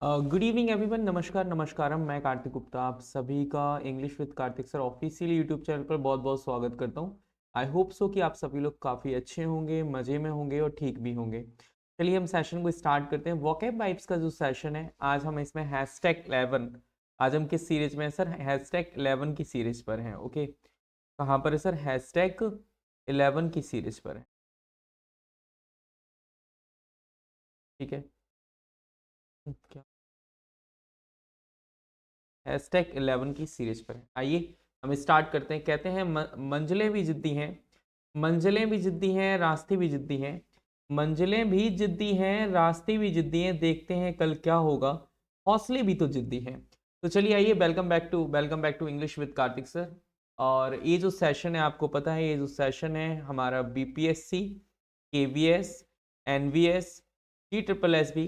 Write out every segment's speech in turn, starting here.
Good evening everyone. नमस्कार नमस्कारम। मैं कार्तिक गुप्ता आप सभी का English with Kartik sir officially YouTube channel पर बहुत बहुत स्वागत करता हूं। आई होप सो कि आप सभी लोग काफ़ी अच्छे होंगे, मज़े में होंगे और ठीक भी होंगे। चलिए हम सेशन को स्टार्ट करते हैं। वोकैब वाइब्स का जो सेशन है आज हम इसमें #11। आज हम किस सीरीज में है सर? #11 की सीरीज पर हैं। ओके, कहाँ पर है सर? #11 की सीरीज पर है। ठीक है, क्या #11 की सीरीज पर है। आइए हम स्टार्ट करते हैं। कहते हैं मंजिलें भी जिद्दी हैं, मंजिलें भी जिद्दी हैं, रास्ते भी जिद्दी हैं। मंजिलें भी जिद्दी हैं, रास्ते भी जिद्दी हैं, देखते हैं कल क्या होगा, हौसले भी तो जिद्दी हैं। तो चलिए आइए, welcome back to English with Kartik sir. और ये जो सेशन है आपको पता है, ये जो सेशन है हमारा BPSC, KVS, NVS, TSSB,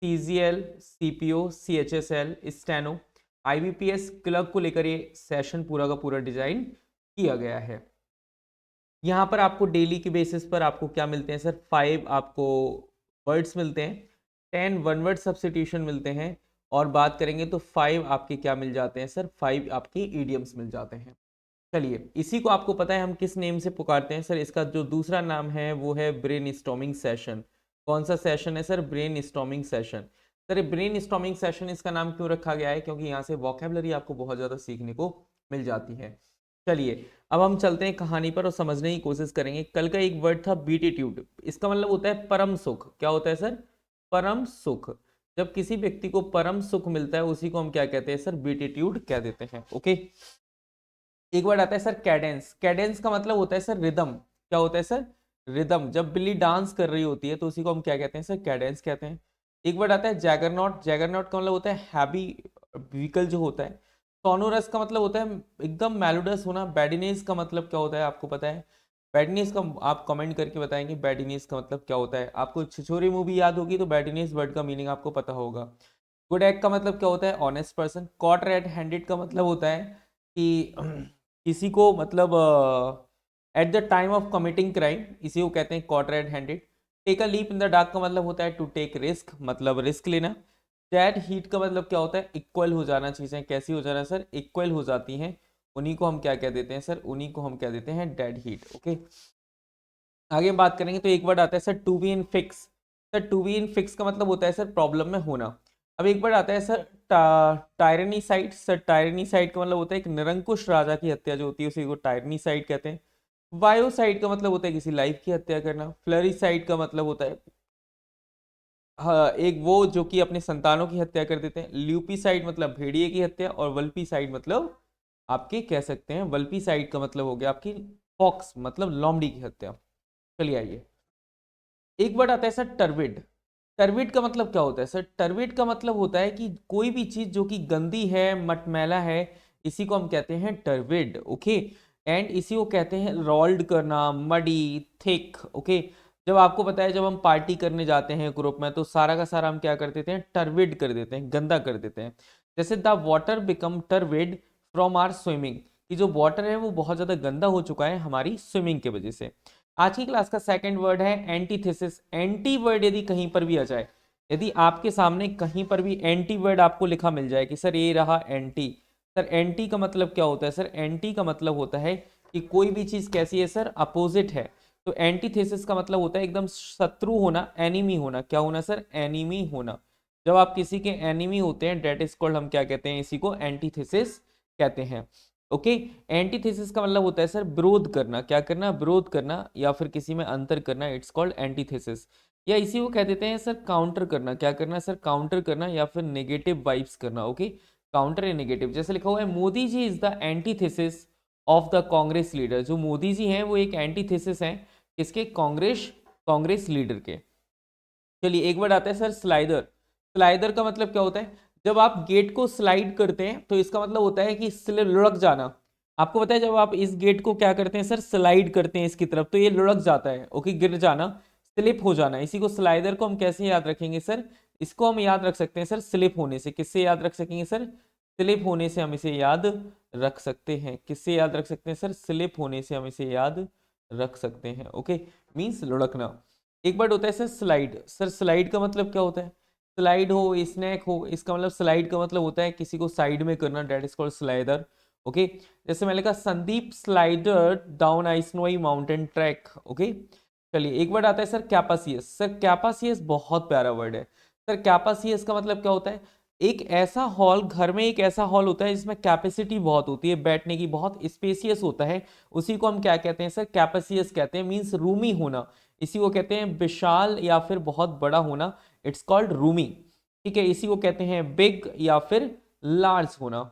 CGL, CPO, CHSL, steno, IBPS clerk को लेकर ये सेशन पूरा का पूरा डिजाइन किया गया है। यहाँ पर आपको डेली के बेसिस पर आपको क्या मिलते हैं सर? 5 आपको वर्ड्स मिलते हैं, 10 वन वर्ड सब्स्टिट्यूशन मिलते हैं, और बात करेंगे तो 5 आपके क्या मिल जाते हैं सर? 5 आपके ईडियम्स मिल जाते हैं। चलिए, इसी को आपको पता है हम किस नेम से पुकारते हैं सर? इसका जो दूसरा नाम है वो है ब्रेन स्टॉर्मिंग सेशन। कौन सा सेशन है sir? Brain storming session. Sir brain storming session इसका नाम क्यों रखा गया है? क्योंकि यहाँ से वोकेबलरी आपको बहुत ज़्यादा सीखने को मिल जाती है। चलिए अब हम चलते हैं कहानी पर और समझने की कोशिश करेंगे। कल का एक वर्ड था बीटीट्यूड। इसका मतलब होता है परम सुख। क्या होता है सर? परम सुख। जब किसी व्यक्ति को परम सुख मिलता है उसी को हम क्या कहते हैं सर? बीटीट्यूड कह देते हैं। ओके, एक वर्ड आता है सर कैडेंस। कैडेंस का मतलब होता है सर रिदम। क्या होता है सर? रिदम। जब बिल्ली डांस कर रही होती है तो उसी को हम क्या कहते हैं सर? कैडेंस कहते हैं। एक वर्ड आता है जैगरनॉट। जैगरनॉट का मतलब होता है हैवी व्हीकल जो होता है। सोनोरस का मतलब होता है एकदम मेलोडस होना। बैडिनेस का मतलब क्या होता है आपको पता है? बैडिनेस का आप कमेंट करके बताएंगे बैडिनेस का मतलब क्या होता है। आपको छिछोरी मूवी याद होगी तो बैडिनेस वर्ड का मीनिंग आपको पता होगा। गुड एग का मतलब क्या होता है? Honest person. Caught red handed का मतलब होता है कि किसी को मतलब at the time of committing crime, इसी को कहते हैं caught red handed. Take a leap in the dark का मतलब होता है टू टेक रिस्क, मतलब रिस्क लेना। डेड हीट का मतलब क्या होता है? इक्वल हो जाना। चीजें कैसी हो जाना सर? इक्वल हो जाती हैं, उन्हीं को हम क्या कह देते हैं सर? उन्हीं को हम क्या देते हैं? Dead heat. ओके, आगे हम बात करेंगे तो एक वर्ड आता है sir to be in fix. Sir to be in fix का मतलब होता है सर प्रॉब्लम में होना। अब एक वर्ड आता है sir tyranny side. Sir tyranny side का मतलब होता है एक निरंकुश राजा की हत्या जो होती है उसी को टायरनी साइड कहते हैं। वायोसाइड का मतलब होता है किसी लाइफ की हत्या करना। फ्लरिसाइड का मतलब होता है हाँ, एक वो जो कि अपने संतानों की हत्या कर देते हैं। ल्यूपीसाइड मतलब भेड़िए की हत्या, और वल्पीसाइड मतलब आपके कह सकते हैं, वल्पीसाइड का मतलब हो गया आपकी फॉक्स मतलब लोमड़ी की हत्या। चलिए आइए, एक वर्ड आता है सर टर्बिड। टर्बिड का मतलब क्या होता है सर? टर्बिड का मतलब होता है कि कोई भी चीज जो कि गंदी है, मटमैला है, इसी को हम कहते हैं टर्बिड। ओके, एंड इसी को कहते हैं रोल्ड करना, मडी, थिक। ओके, जब आपको पता है जब हम पार्टी करने जाते हैं ग्रुप में तो सारा का सारा हम क्या कर देते हैं? टर्बिड कर देते हैं, गंदा कर देते हैं। जैसे the water become turbid from our swimming, कि जो वाटर है वो बहुत ज्यादा गंदा हो चुका है हमारी स्विमिंग की वजह से। आज की क्लास का सेकंड वर्ड है एंटीथेसिस। एंटी वर्ड यदि कहीं पर भी आ जाए, यदि आपके सामने कहीं पर भी एंटी वर्ड आपको लिखा मिल जाए कि सर ये रहा एंटी, सर एंटी का मतलब क्या होता है सर? एंटी का मतलब होता है कि कोई भी चीज कैसी है सर? अपोजिट है। तो एंटीथेसिस का मतलब होता है एकदम शत्रु होना, एनिमी होना। क्या होना सर? एनिमी होना। जब आप किसी के एनिमी होते हैं डेट इज कॉल्ड, हम क्या कहते हैं? इसी को एंटीथेसिस कहते हैं। ओके, एंटीथेसिस का मतलब होता है सर विरोध करना। क्या करना? विरोध करना, या फिर किसी में अंतर करना। It's called antithesis. या इसी को कह देते हैं सर काउंटर करना। क्या करना सर? काउंटर करना, या फिर नेगेटिव वाइब्स करना। ओके, काउंटर या नेगेटिव। जैसे लिखा हुआ है Modi ji is the antithesis of the Congress leader. जो मोदी जी हैं वो एक एंटीथेसिस हैं किसके? कांग्रेस, कांग्रेस लीडर के। चलिए एक वर्ड आता है सर स्लाइडर। स्लाइडर का मतलब क्या होता है? जब आप गेट को स्लाइड करते हैं तो इसका मतलब होता है कि लुढ़क जाना। आपको पता है जब आप इस गेट को क्या करते हैं सर? स्लाइड करते हैं इसकी तरफ तो ये लुढ़क जाता है। ओके, गिर जाना, स्लिप हो जाना। इसी को स्लाइडर को हम कैसे याद रखेंगे सर? इसको हम याद रख सकते हैं सर स्लिप होने से। किससे याद रख सकेंगे सर? स्लिप होने से हम इसे याद रख सकते हैं। किससे याद रख सकते हैं सर? स्लिप होने से हम इसे याद रख सकते हैं। ओके, मीन्स लुढ़कना। एक वर्ड होता है सर स्लाइड। सर स्लाइड का मतलब क्या होता है? स्लाइड हो, स्नैक हो, इसका मतलब स्लाइड का मतलब होता है किसी को साइड में करना, that is called slider. Okay, जैसे मैंने कहा Sandeep slider down I snowy mountain track. Okay, चलिए एक वर्ड आता है सर कैपासियस। सर कैपासियस बहुत प्यारा वर्ड है। सर कैपासियस का मतलब क्या होता है? एक ऐसा हॉल, घर में एक ऐसा हॉल होता है जिसमें कैपेसिटी बहुत होती है बैठने की, बहुत स्पेसियस होता है, उसी को हम क्या कहते हैं सर? कैपेसियस कहते हैं, मींस रूमी होना। इसी को कहते हैं विशाल या फिर बहुत बड़ा होना, इट्स कॉल्ड रूमी। ठीक है, इसी को कहते हैं बिग या फिर लार्ज होना।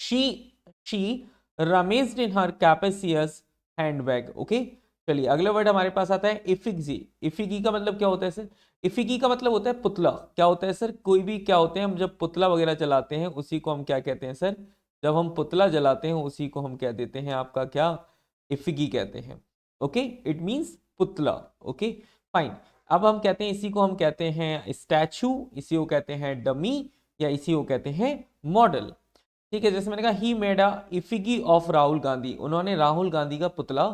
She she rummaged in her capacious handbag. Okay, चलिए अगला वर्ड हमारे पास आता है इफिगी। इफिगी का मतलब क्या होता है सर? इफिगी का मतलब होता है पुतला। क्या होता है सर? कोई भी क्या होते हैं, हम जब पुतला वगैरह जलाते हैं उसी को हम क्या कहते हैं सर? जब हम पुतला जलाते हैं उसी को हम कह देते हैं आपका क्या? इफिगी कहते हैं। ओके, इट मींस पुतला। Okay, fine. अब हम कहते हैं, इसी को हम कहते हैं स्टैचू, इसी को कहते हैं डमी, या इसी को कहते हैं मॉडल। ठीक है, जैसे मैंने कहा he made a effigy of Rahul Gandhi, उन्होंने राहुल गांधी का पुतला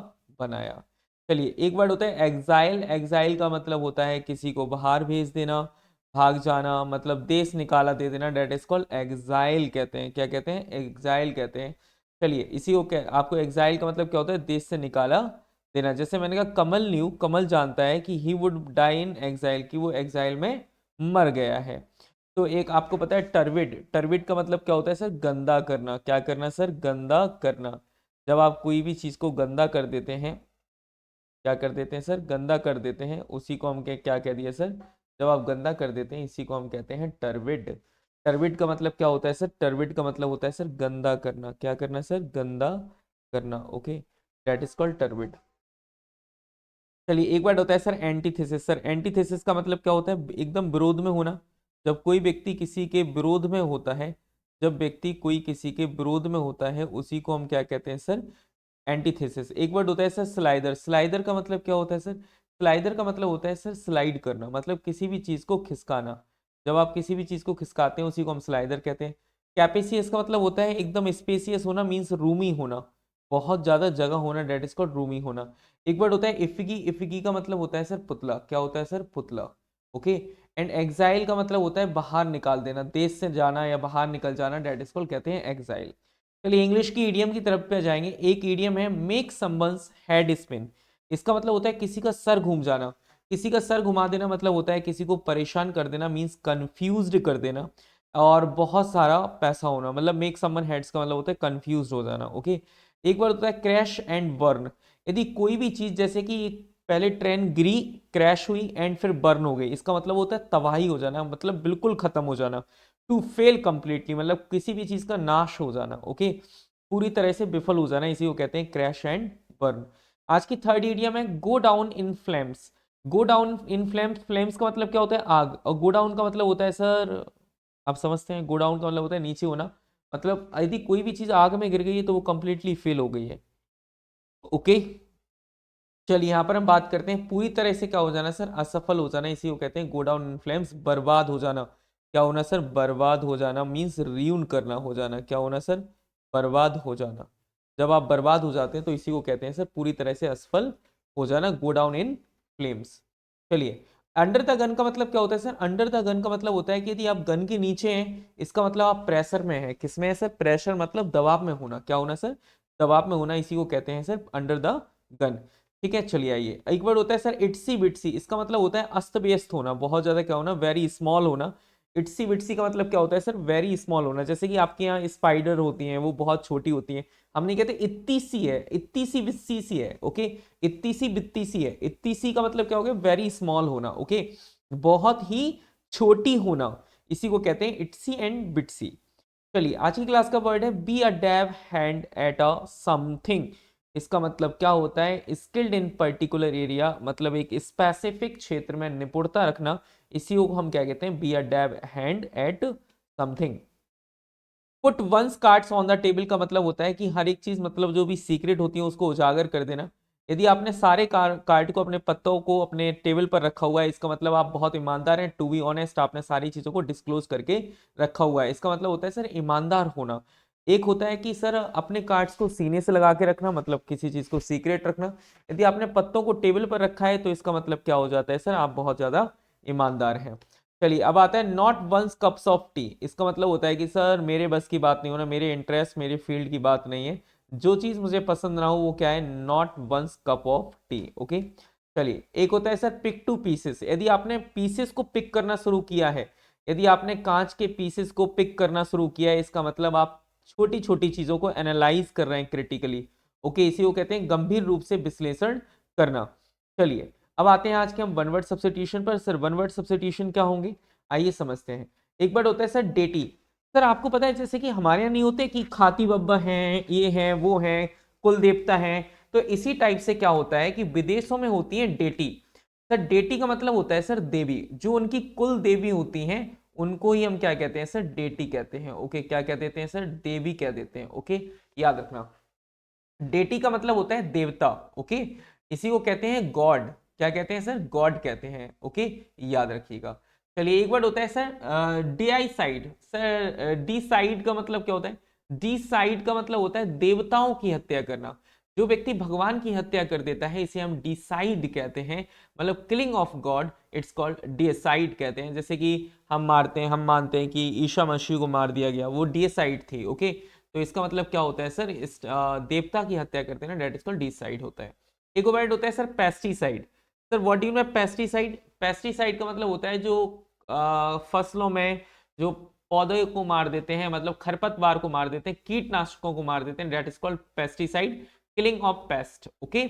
बनाया। चलिए एक वर्ड होता है एग्जाइल। एग्जाइल का मतलब होता है किसी को बाहर भेज देना, भाग जाना, मतलब देश निकाला दे देना, डेट इज कॉल्ड एग्जाइल कहते हैं। क्या कहते हैं? एग्जाइल कहते हैं। चलिए इसी को आपको एग्जाइल का मतलब क्या होता है? देश से निकाला देना। जैसे मैंने कहा कमल न्यू, कमल जानता है कि he would die in exile, कि वो एग्जाइल में मर गया है। तो एक आपको पता है टर्विड। टर्विड का मतलब क्या होता है सर? गंदा करना। क्या करना सर? गंदा करना। जब आप कोई भी चीज को गंदा कर देते हैं, क्या कर देते हैं सर? गंदा कर देते हैं, उसी को हम क्या कह दिए सर? जब आप गंदा कर देते हैं इसी को हम कहते हैं टर्विड। टर्विड का मतलब क्या होता है सर? टर्विड का मतलब होता है सर गंदा करना। क्या करना सर? गंदा करना। Okay, that is called turbid. चलिए एक वर्ड होता है सर एंटीथेसिस। सर एंटीथेसिस का मतलब क्या होता है? एकदम विरोध में होना। जब कोई व्यक्ति किसी के विरोध में होता है, जब व्यक्ति कोई किसी के विरोध में होता है उसी को हम क्या कहते हैं सर? एंटीथेसिस। एक वर्ड होता है सर स्लाइडर। स्लाइडर का मतलब क्या होता है सर? स्लाइडर का मतलब होता है सर स्लाइड करना, मतलब किसी भी चीज को खिसकाना। जब आप किसी भी चीज को खिसकाते हैं उसी को हम स्लाइडर कहते हैं। कैपेसियस का मतलब होता है एकदम स्पेसियस होना, मीन्स रूमी होना, बहुत ज्यादा जगह होना, डेट इज कॉल्ड रूमी होना। एक वर्ड होता है इफिगी। इफिगी का मतलब होता है सर पुतला। क्या होता है सर? पुतला। ओके, एंड एग्जाइल का मतलब होता है बाहर निकाल देना, देश से जाना या बाहर निकल जाना, डेट इज कॉल्ड कहते हैं एग्जाइल। चलिए इंग्लिश की ईडियम की तरफ पे जाएंगे। एक ईडियम है मेक समवन्स हेड स्पिन। इसका मतलब होता है किसी का सर घूम जाना। किसी का सर घुमा देना मतलब होता है किसी को परेशान कर देना, मीन्स कंफ्यूज्ड कर देना। और बहुत सारा पैसा होना, मतलब मेक समवन हेड्स का मतलब होता है कंफ्यूज हो जाना। ओके, एक बार होता है क्रैश एंड बर्न। यदि कोई भी चीज, जैसे कि पहले ट्रेन गिरी, क्रैश हुई एंड फिर बर्न हो गई, इसका मतलब होता है तबाही हो जाना, मतलब बिल्कुल खत्म हो जाना। टू फेल कंप्लीटली, मतलब किसी भी चीज का नाश हो जाना। ओके, पूरी तरह से विफल हो जाना, इसी को कहते हैं क्रैश एंड बर्न। आज की थर्ड इडियम है go down in flames. Go down in flames. Flames का मतलब क्या होता है? आग। और गो डाउन का मतलब होता है सर, आप समझते हैं, गो डाउन का मतलब होता है नीचे होना। मतलब यदि कोई भी चीज आग में गिर गई है तो वो कंप्लीटली फेल हो गई है। ओके, चलिए यहाँ पर हम बात करते हैं पूरी तरह से क्या हो जाना सर? असफल हो जाना, इसी को कहते हैं गो डाउन इन फ्लेम्स। बर्बाद हो जाना। क्या होना सर? बर्बाद हो जाना, मीन्स रियून करना, हो जाना। क्या होना सर? बर्बाद हो जाना। जब आप बर्बाद हो जाते हैं तो इसी को कहते हैं सर पूरी तरह से असफल हो जाना, गो डाउन इन फ्लेम्स। चलिए अंडर द गन का मतलब क्या होता है सर? अंडर द गन का मतलब होता है कि यदि आप गन के नीचे हैं, इसका मतलब आप प्रेशर में हैं। किसमें है सर? प्रेशर मतलब दबाव में होना। क्या होना सर? दबाव में होना, इसी को कहते हैं सर अंडर द गन। ठीक है, चलिए आइए एक वर्ड होता है सर इट्सी बिट्सी। इसका मतलब होता है अस्त व्यस्त होना, बहुत ज्यादा क्या होना? वेरी स्मॉल होना। इट्सी बिट्सी का मतलब क्या होता है सर? वेरी स्मॉल होना। जैसे कि आपके यहाँ स्पाइडर होती हैं, वो बहुत छोटी होती हैं, हम नहीं कहते इत्ती सी है, इत्ती सी बित्ती सी है। ओके, इत्ती सी बित्ती सी है। इत्ती सी का मतलब क्या हो गया? वेरी स्मॉल होना। ओके, बहुत ही छोटी होना, इसी को कहते हैं इट्सी एंड बिट्सी। चलिए आज की क्लास का वर्ड है B a dab hand at a something. इसका मतलब क्या होता है? स्किल्ड इन पर्टिकुलर एरिया, मतलब एक स्पेसिफिक क्षेत्र में निपुणता रखना, इसी को हम क्या कहते हैं? Be a dab hand at something. Put one's cards on the table का मतलब होता है कि हर एक चीज, मतलब जो भी सीक्रेट होती है उसको उजागर कर देना। यदि आपने सारे कार्ड को, अपने पत्तों को अपने टेबल पर रखा हुआ है, इसका मतलब आप बहुत ईमानदार हैं। टू बी ऑनेस्ट, आपने सारी चीजों को डिस्क्लोज करके रखा हुआ है, इसका मतलब होता है सर ईमानदार होना। एक होता है कि सर अपने कार्ड्स को सीने से लगा के रखना, मतलब किसी चीज को सीक्रेट रखना। यदि आपने पत्तों को टेबल पर रखा है तो इसका मतलब क्या हो जाता है सर? आप बहुत ज्यादा ईमानदार हैं। चलिए अब आता है not one's cups of tea. इसका मतलब होता है कि सर मेरे बस की बात नहीं होना, मेरे इंटरेस्ट मेरे फील्ड की बात नहीं है, जो चीज मुझे पसंद ना हो वो क्या है, not one's cup of tea. Okay चलिए एक होता है सर पिक टू पीसेस। यदि आपने पीसेस को पिक करना शुरू किया है, यदि आपने कांच के पीसेस को पिक करना शुरू किया है, इसका मतलब आप छोटी छोटी चीजों को एनालाइज कर रहे हैं क्रिटिकली। ओके इसी को कहते हैं गंभीर रूप से विश्लेषण करना। चलिए अब आते हैं आज के हम वन वर्ड सब्स्टिट्यूशन पर। सर वन वर्ड सब्स्टिट्यूशन क्या होंगे, आइए समझते हैं। एक वर्ड होता है सर डेटी। सर आपको पता है जैसे कि हमारे यहाँ नहीं होते कि खाती बब्बा हैं, ये हैं वो हैं, कुल देवता हैं, तो इसी टाइप से क्या होता है कि विदेशों में होती है डेटी। सर डेटी का मतलब होता है सर देवी, जो उनकी कुल देवी होती हैं उनको ही हम क्या कहते हैं सर, डेटी कहते हैं। ओके क्या कह देते हैं सर, देवी कह देते हैं। ओके याद रखना, डेटी का मतलब होता है देवता। ओके इसी को कहते हैं गॉड। क्या कहते हैं सर, गॉड कहते हैं। ओके याद रखिएगा। चलिए एक वर्ड होता है सर डीआईसाइड। सर डीसाइड का मतलब क्या होता है, डीसाइड का मतलब होता है देवताओं की हत्या करना। जो व्यक्ति भगवान की हत्या कर देता है इसे हम डिसाइड कहते हैं, मतलब killing of God, it's called decide कहते हैं। जैसे कि हम मारते हैं, हम मानते हैं कि ईशा मसीह को मार दिया गया, वो डिसाइड थी। ओके तो इसका मतलब क्या होता है सर, इस देवता की हत्या करते हैं ना, डेट इज कॉल्ड डिसाइड होता है। एक वर्ड होता है sir pesticide. Sir what do you mean pesticide, pesticide का मतलब होता है जो फसलों में जो पौधे को मार देते हैं, मतलब खरपतवार को मार देते हैं, कीटनाशकों को मार देते हैं, that is called pesticide, killing of pest. Okay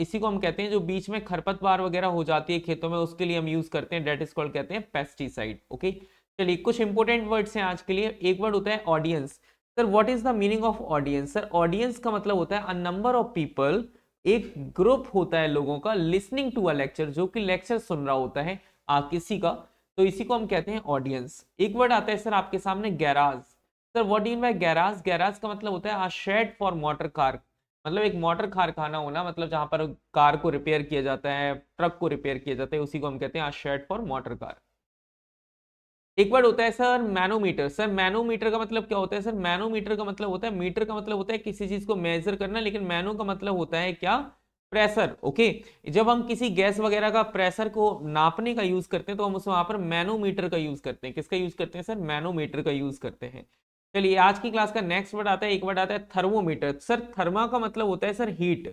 इसी को हम कहते हैं जो बीच में खरपतवार वगैरह हो जाती है खेतों में, उसके लिए हम यूज करते हैं, डेट इज कॉल्ड कहते हैं पेस्टिसाइड। ओके चलिए कुछ इंपोर्टेंट वर्ड्स हैं आज के लिए। एक वर्ड होता है audience. Sir what is the meaning of audience, sir audience का मतलब होता है अ नंबर ऑफ पीपल, एक ग्रुप होता है लोगों का, लिसनिंग टू अ लेक्चर, जो कि लेक्चर सुन रहा होता है किसी का, तो इसी को हम कहते हैं ऑडियंस। एक वर्ड आता है सर आपके सामने garage. Sir what do you mean by garage, garage का मतलब होता है a shade for motor car, मतलब एक मोटर कारखाना होना, मतलब जहां पर कार को रिपेयर किया जाता है, ट्रक को रिपेयर किया जाता है, उसी को हम कहते हैं a shade for motor car. एक वर्ड होता है सर मैनोमीटर। सर मैनोमीटर का मतलब क्या होता है, सर मैनोमीटर का मतलब होता है, मीटर का मतलब होता है किसी चीज को मेजर करना, लेकिन मैनो का मतलब होता है क्या, प्रेशर। ओके जब हम किसी गैस वगैरह का प्रेशर को नापने का यूज करते हैं तो हम उस वहां पर मैनोमीटर का यूज करते हैं। किसका यूज करते हैं सर, मैनोमीटर का यूज करते हैं। चलिए आज की क्लास का नेक्स्ट वर्ड आता है, एक वर्ड आता है थर्मोमीटर। सर थर्मा का मतलब होता है सर हीट,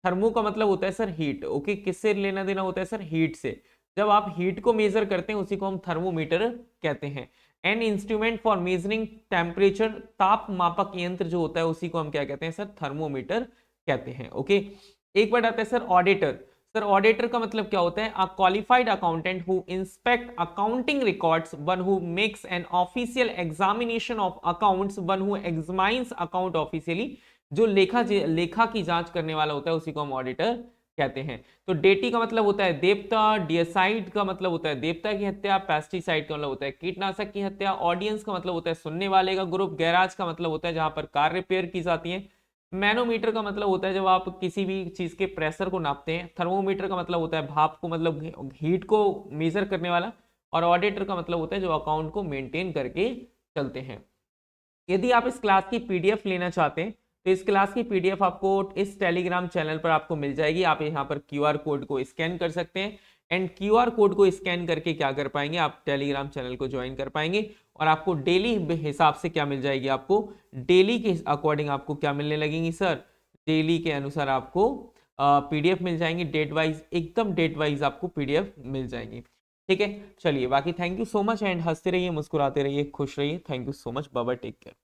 थर्मो का मतलब होता है सर हीट। ओके किससे लेना देना होता है सर, हीट से। जब आप हीट को मेजर करते हैं उसी को हम थर्मोमीटर कहते हैं। An instrument for measuring temperature, ताप मापक यंत्र जो होता है उसी को हम क्या कहते हैं सर, थर्मोमीटर कहते हैं। ओके एक वर्ड आता है सर ऑडिटर। सर ऑडिटर का मतलब क्या होता है, a qualified accountant who inspect accounting records, one who makes an official examination of accounts, one who examines account officially, जो लेखा की जांच करने वाला होता है उसी को हम ऑडिटर कहते हैं। तो डेटी का मतलब होता है देवता, डिसाइड का मतलब होता है देवता की हत्या, पेस्टिसाइड का मतलब होता है कीटनाशक की हत्या, ऑडियंस का मतलब होता है सुनने वाले का ग्रुप, गैराज का मतलब होता है जहां पर कार रिपेयर की जाती है, मैनोमीटर का मतलब होता है जब आप किसी भी चीज के प्रेशर को नापते हैं, थर्मोमीटर का मतलब होता है भाप को, मतलब हीट को मेजर करने वाला, और ऑडिटर का मतलब होता है जो अकाउंट को मेंटेन करके चलते हैं। यदि आप इस क्लास की पीडीएफ लेना चाहते हैं तो इस क्लास की पीडीएफ आपको इस टेलीग्राम चैनल पर आपको मिल जाएगी। आप यहाँ पर क्यूआर कोड को स्कैन कर सकते हैं, एंड क्यूआर कोड को स्कैन करके क्या कर पाएंगे, आप टेलीग्राम चैनल को ज्वाइन कर पाएंगे, और आपको डेली हिसाब से क्या मिल जाएगी, आपको डेली के अकॉर्डिंग आपको क्या मिलने लगेंगी सर, डेली के अनुसार आपको पीडीएफ मिल जाएंगी, डेट वाइज, एकदम डेट वाइज आपको पीडीएफ मिल जाएंगी। ठीक है चलिए बाकी thank you so much, and हंसते रहिए, मुस्कुराते रहिए, खुश रहिए। थैंक यू सो मच, बाबा टेक केयर।